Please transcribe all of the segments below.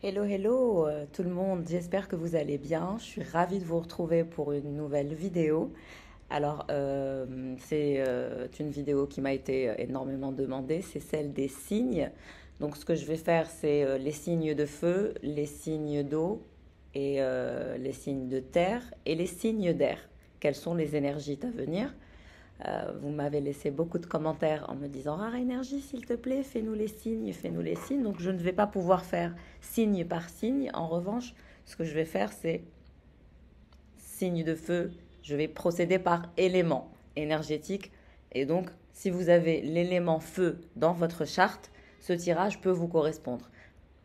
Hello, hello tout le monde, j'espère que vous allez bien. Je suis ravie de vous retrouver pour une nouvelle vidéo. C'est une vidéo qui m'a été énormément demandée, c'est celle des signes. Donc ce que je vais faire, c'est les signes de feu, les signes d'eau et les signes de terre et les signes d'air. Quelles sont les énergies à venir? Vous m'avez laissé beaucoup de commentaires en me disant Rare Énergie, s'il te plaît, fais-nous les signes, fais-nous les signes. Donc je ne vais pas pouvoir faire signe par signe. En revanche, ce que je vais faire, c'est signe de feu. Je vais procéder par élément énergétique. Et donc, si vous avez l'élément feu dans votre charte, ce tirage peut vous correspondre.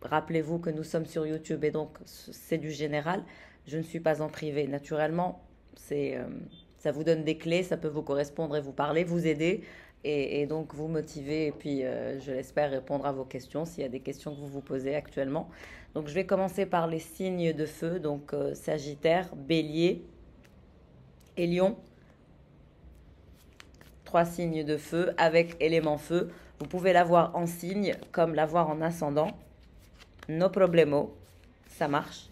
Rappelez-vous que nous sommes sur YouTube et donc c'est du général. Je ne suis pas en privé. Naturellement, ça vous donne des clés, ça peut vous correspondre et vous parler, vous aider et donc vous motiver et puis je l'espère répondre à vos questions s'il y a des questions que vous vous posez actuellement. Donc je vais commencer par les signes de feu, donc Sagittaire, Bélier et Lion. Trois signes de feu avec élément feu. Vous pouvez l'avoir en signe comme l'avoir en ascendant. No problemo, ça marche.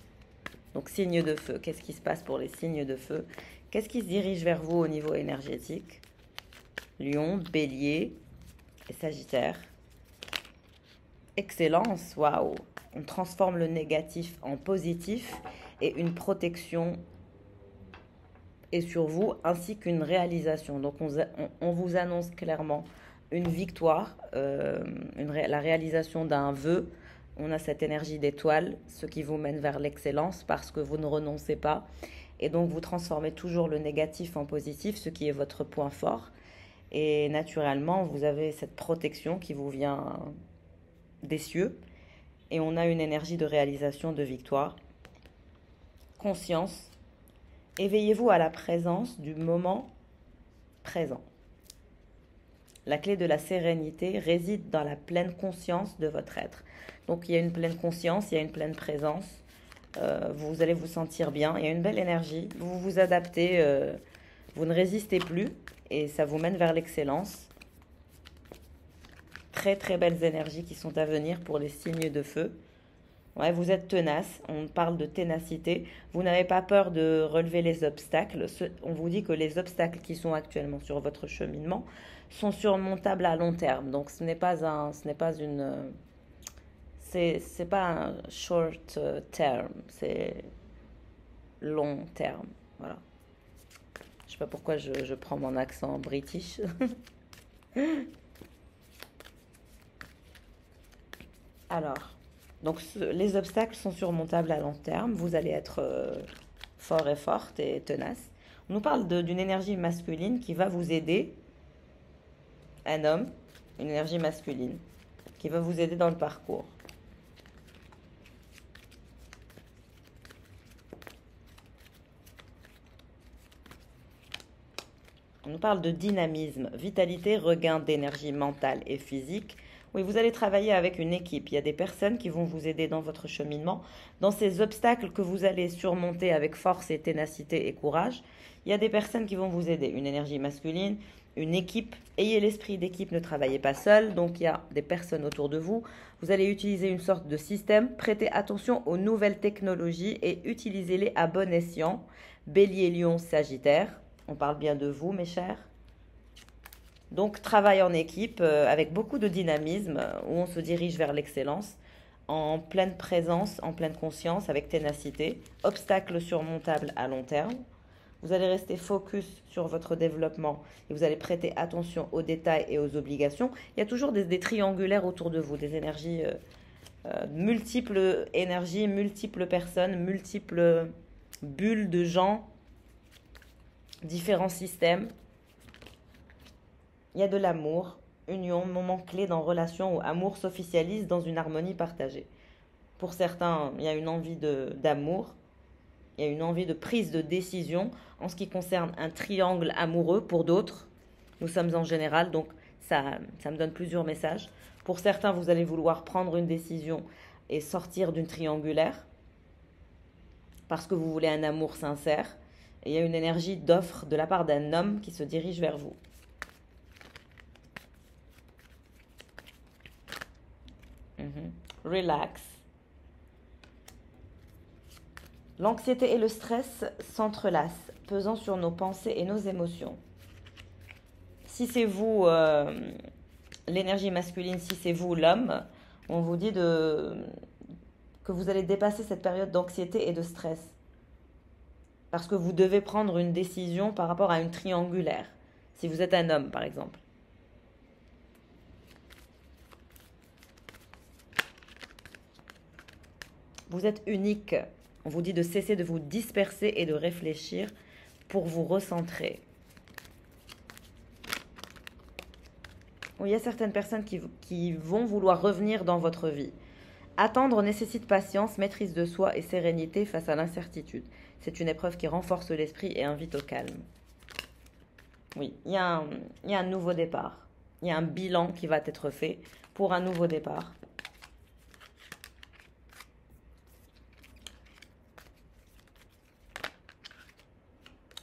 Donc signe de feu, qu'est-ce qui se passe pour les signes de feu? Qu'est-ce qui se dirige vers vous au niveau énergétique? Lion, Bélier et Sagittaire. Excellence, waouh! On transforme le négatif en positif et une protection est sur vous ainsi qu'une réalisation. Donc on vous annonce clairement une victoire, la réalisation d'un vœu. On a cette énergie d'étoile, ce qui vous mène vers l'excellence parce que vous ne renoncez pas. Et donc vous transformez toujours le négatif en positif, ce qui est votre point fort. Et naturellement, vous avez cette protection qui vous vient des cieux. Et on a une énergie de réalisation, de victoire. Conscience. Éveillez-vous à la présence du moment présent. La clé de la sérénité réside dans la pleine conscience de votre être. Donc il y a une pleine conscience, il y a une pleine présence. Vous allez vous sentir bien, il y a une belle énergie. Vous vous adaptez, vous ne résistez plus et ça vous mène vers l'excellence. Très très belles énergies qui sont à venir pour les signes de feu. Ouais, vous êtes tenace, on parle de ténacité. Vous n'avez pas peur de relever les obstacles. On vous dit que les obstacles qui sont actuellement sur votre cheminement sont surmontables à long terme. Donc ce n'est pas c'est pas un short term, c'est long terme. Voilà. Je sais pas pourquoi je prends mon accent british. Alors, donc les obstacles sont surmontables à long terme. Vous allez être fort et forte et tenace. On nous parle d'une énergie masculine qui va vous aider, un homme, une énergie masculine, qui va vous aider dans le parcours. On nous parle de dynamisme, vitalité, regain d'énergie mentale et physique. Oui, vous allez travailler avec une équipe. Il y a des personnes qui vont vous aider dans votre cheminement, dans ces obstacles que vous allez surmonter avec force et ténacité et courage. Il y a des personnes qui vont vous aider. Une énergie masculine, une équipe. Ayez l'esprit d'équipe, ne travaillez pas seul. Donc il y a des personnes autour de vous. Vous allez utiliser une sorte de système. Prêtez attention aux nouvelles technologies et utilisez-les à bon escient. Bélier, Lion, Sagittaire. On parle bien de vous, mes chers. Donc, travail en équipe avec beaucoup de dynamisme où on se dirige vers l'excellence, en pleine présence, en pleine conscience, avec ténacité. Obstacles surmontables à long terme. Vous allez rester focus sur votre développement et vous allez prêter attention aux détails et aux obligations. Il y a toujours des triangulaires autour de vous, des énergies, multiples énergies, multiples personnes, multiples bulles de gens, différents systèmes. Il y a de l'amour, union, moment clé dans relation où amour s'officialise dans une harmonie partagée. Pour certains, il y a une envie d'amour, il y a une envie de prise de décision en ce qui concerne un triangle amoureux. Pour d'autres, nous sommes en général, donc ça me donne plusieurs messages. Pour certains, vous allez vouloir prendre une décision et sortir d'une triangulaire parce que vous voulez un amour sincère. Et il y a une énergie d'offre de la part d'un homme qui se dirige vers vous. Relax. L'anxiété et le stress s'entrelacent, pesant sur nos pensées et nos émotions. Si c'est vous, l'énergie masculine, si c'est vous, l'homme, on vous dit que vous allez dépasser cette période d'anxiété et de stress. Parce que vous devez prendre une décision par rapport à une triangulaire. Si vous êtes un homme, par exemple. Vous êtes unique. On vous dit de cesser de vous disperser et de réfléchir pour vous recentrer. Il y a certaines personnes qui vont vouloir revenir dans votre vie. Attendre nécessite patience, maîtrise de soi et sérénité face à l'incertitude. C'est une épreuve qui renforce l'esprit et invite au calme. Oui, il y a un nouveau départ. Il y a un bilan qui va être fait pour un nouveau départ.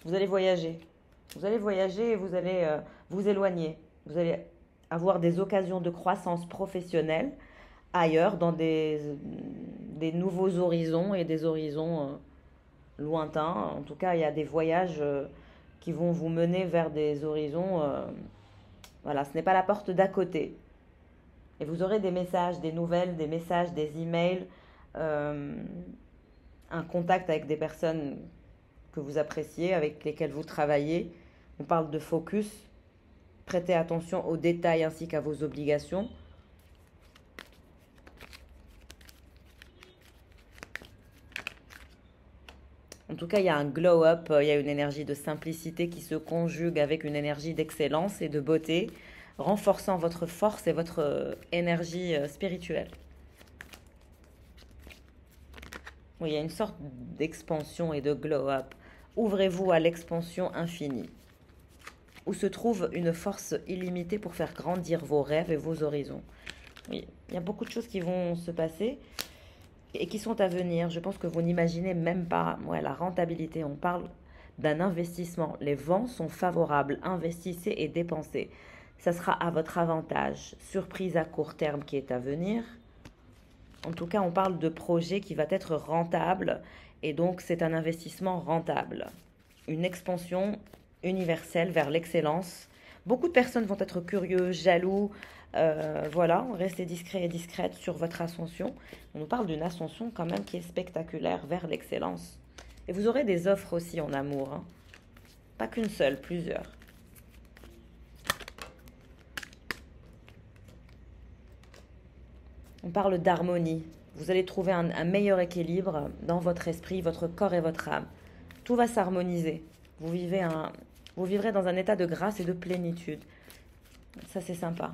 Vous allez voyager. Vous allez voyager et vous allez vous éloigner. Vous allez avoir des occasions de croissance professionnelle ailleurs, dans des nouveaux horizons et des horizons lointains. En tout cas, il y a des voyages qui vont vous mener vers des horizons. Voilà, ce n'est pas la porte d'à côté. Et vous aurez des messages, des nouvelles, des messages, des emails, un contact avec des personnes que vous appréciez, avec lesquelles vous travaillez. On parle de focus. Prêtez attention aux détails ainsi qu'à vos obligations. En tout cas, il y a un glow-up, il y a une énergie de simplicité qui se conjugue avec une énergie d'excellence et de beauté, renforçant votre force et votre énergie spirituelle. Oui, il y a une sorte d'expansion et de glow-up. Ouvrez-vous à l'expansion infinie, où se trouve une force illimitée pour faire grandir vos rêves et vos horizons. Oui, il y a beaucoup de choses qui vont se passer et qui sont à venir. Je pense que vous n'imaginez même pas la rentabilité. On parle d'un investissement. Les vents sont favorables. Investissez et dépensez. Ça sera à votre avantage. Surprise à court terme qui est à venir. En tout cas, on parle de projet qui va être rentable. Et donc, c'est un investissement rentable. Une expansion universelle vers l'excellence. Beaucoup de personnes vont être curieux, jaloux. Voilà, restez discret et discrète sur votre ascension. On nous parle d'une ascension quand même qui est spectaculaire vers l'excellence. Et vous aurez des offres aussi en amour. Hein. Pas qu'une seule, plusieurs. On parle d'harmonie. Vous allez trouver un meilleur équilibre dans votre esprit, votre corps et votre âme. Tout va s'harmoniser. Vous vivrez dans un état de grâce et de plénitude. Ça, c'est sympa.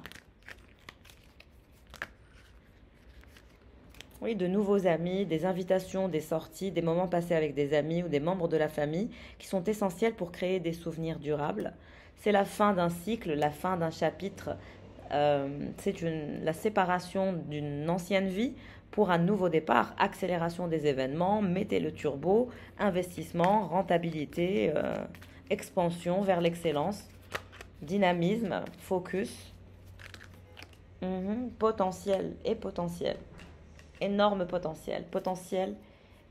Oui, de nouveaux amis, des invitations, des sorties, des moments passés avec des amis ou des membres de la famille qui sont essentiels pour créer des souvenirs durables. C'est la fin d'un cycle, la fin d'un chapitre. C'est la séparation d'une ancienne vie pour un nouveau départ, accélération des événements, mettez le turbo, investissement, rentabilité, expansion vers l'excellence, dynamisme, focus, potentiel et potentiel. Énorme potentiel. Potentiel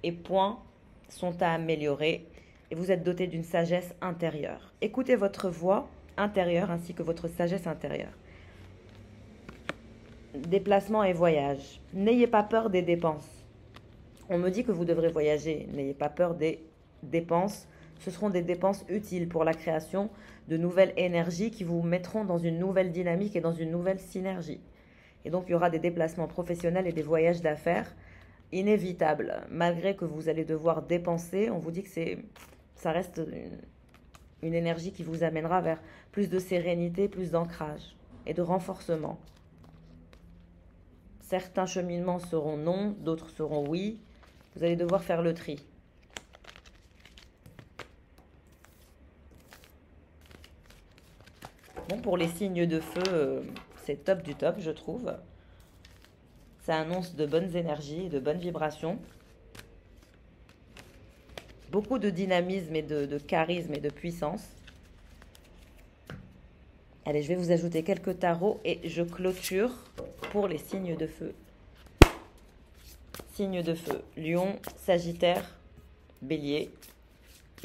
et points sont à améliorer et vous êtes doté d'une sagesse intérieure. Écoutez votre voix intérieure ainsi que votre sagesse intérieure. Déplacement et voyage. N'ayez pas peur des dépenses. On me dit que vous devrez voyager. N'ayez pas peur des dépenses. Ce seront des dépenses utiles pour la création de nouvelles énergies qui vous mettront dans une nouvelle dynamique et dans une nouvelle synergie. Et donc, il y aura des déplacements professionnels et des voyages d'affaires inévitables. Malgré que vous allez devoir dépenser, on vous dit que ça reste une énergie qui vous amènera vers plus de sérénité, plus d'ancrage et de renforcement. Certains cheminements seront non, d'autres seront oui. Vous allez devoir faire le tri. Bon, pour les signes de feu, c'est top du top, je trouve. Ça annonce de bonnes énergies, de bonnes vibrations. Beaucoup de dynamisme et de charisme et de puissance. Allez, je vais vous ajouter quelques tarots et je clôture pour les signes de feu. Signes de feu, Lion, Sagittaire, Bélier,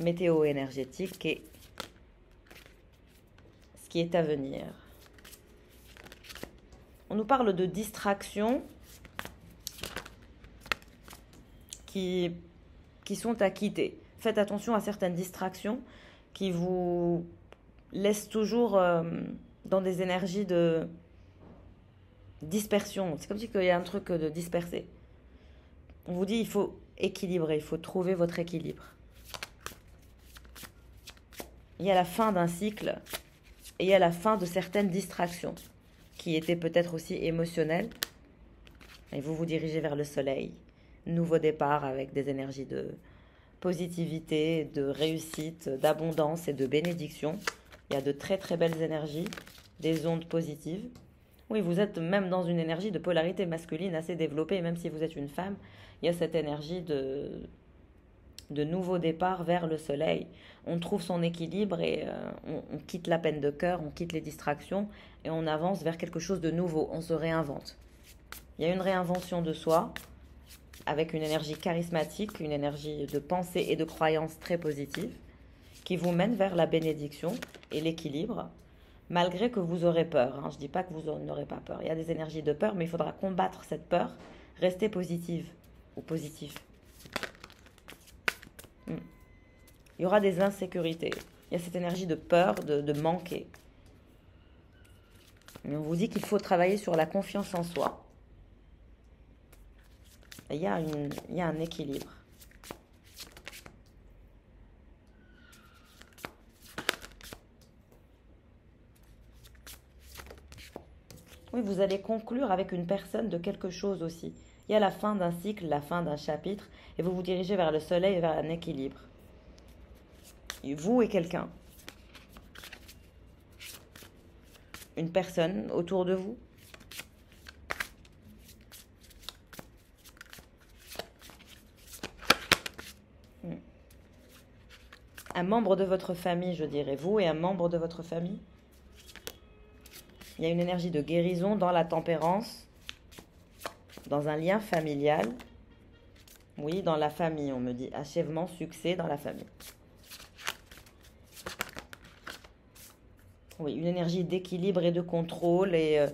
météo énergétique et ce qui est à venir. On nous parle de distractions qui sont à quitter. Faites attention à certaines distractions qui vous laissent toujours dans des énergies de dispersion. C'est comme si il y a un truc de dispersé. On vous dit il faut équilibrer, il faut trouver votre équilibre. Il y a la fin d'un cycle et il y a la fin de certaines distractions qui étaient peut-être aussi émotionnelles. Et vous vous dirigez vers le soleil. Nouveau départ avec des énergies de positivité, de réussite, d'abondance et de bénédiction. Il y a de très très belles énergies, des ondes positives. Oui, vous êtes même dans une énergie de polarité masculine assez développée, même si vous êtes une femme, il y a cette énergie de nouveau départ vers le soleil. On trouve son équilibre et on quitte la peine de cœur, on quitte les distractions et on avance vers quelque chose de nouveau, on se réinvente. Il y a une réinvention de soi avec une énergie charismatique, une énergie de pensée et de croyance très positive qui vous mène vers la bénédiction et l'équilibre, malgré que vous aurez peur. Je ne dis pas que vous n'aurez pas peur. Il y a des énergies de peur, mais il faudra combattre cette peur, rester positive ou positif. Il y aura des insécurités. Il y a cette énergie de peur, de manquer. Mais on vous dit qu'il faut travailler sur la confiance en soi. Et il y a un équilibre. Oui, vous allez conclure avec une personne de quelque chose aussi. Il y a la fin d'un cycle, la fin d'un chapitre, et vous vous dirigez vers le soleil et vers un équilibre. Vous et quelqu'un. Une personne autour de vous. Un membre de votre famille, je dirais. Vous et un membre de votre famille. Il y a une énergie de guérison dans la tempérance, dans un lien familial. Oui, dans la famille, on me dit. Achèvement, succès dans la famille. Oui, une énergie d'équilibre et de contrôle. Et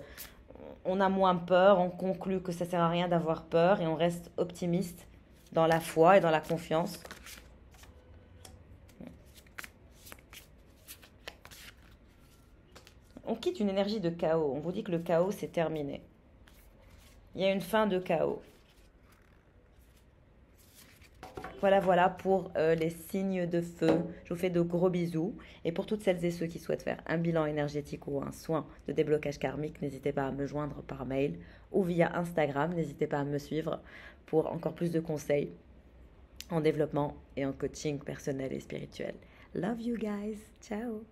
on a moins peur, on conclut que ça ne sert à rien d'avoir peur et on reste optimiste dans la foi et dans la confiance. On quitte une énergie de chaos. On vous dit que le chaos, c'est terminé. Il y a une fin de chaos. Voilà pour les signes de feu. Je vous fais de gros bisous. Et pour toutes celles et ceux qui souhaitent faire un bilan énergétique ou un soin de déblocage karmique, n'hésitez pas à me joindre par mail ou via Instagram. N'hésitez pas à me suivre pour encore plus de conseils en développement et en coaching personnel et spirituel. Love you guys. Ciao.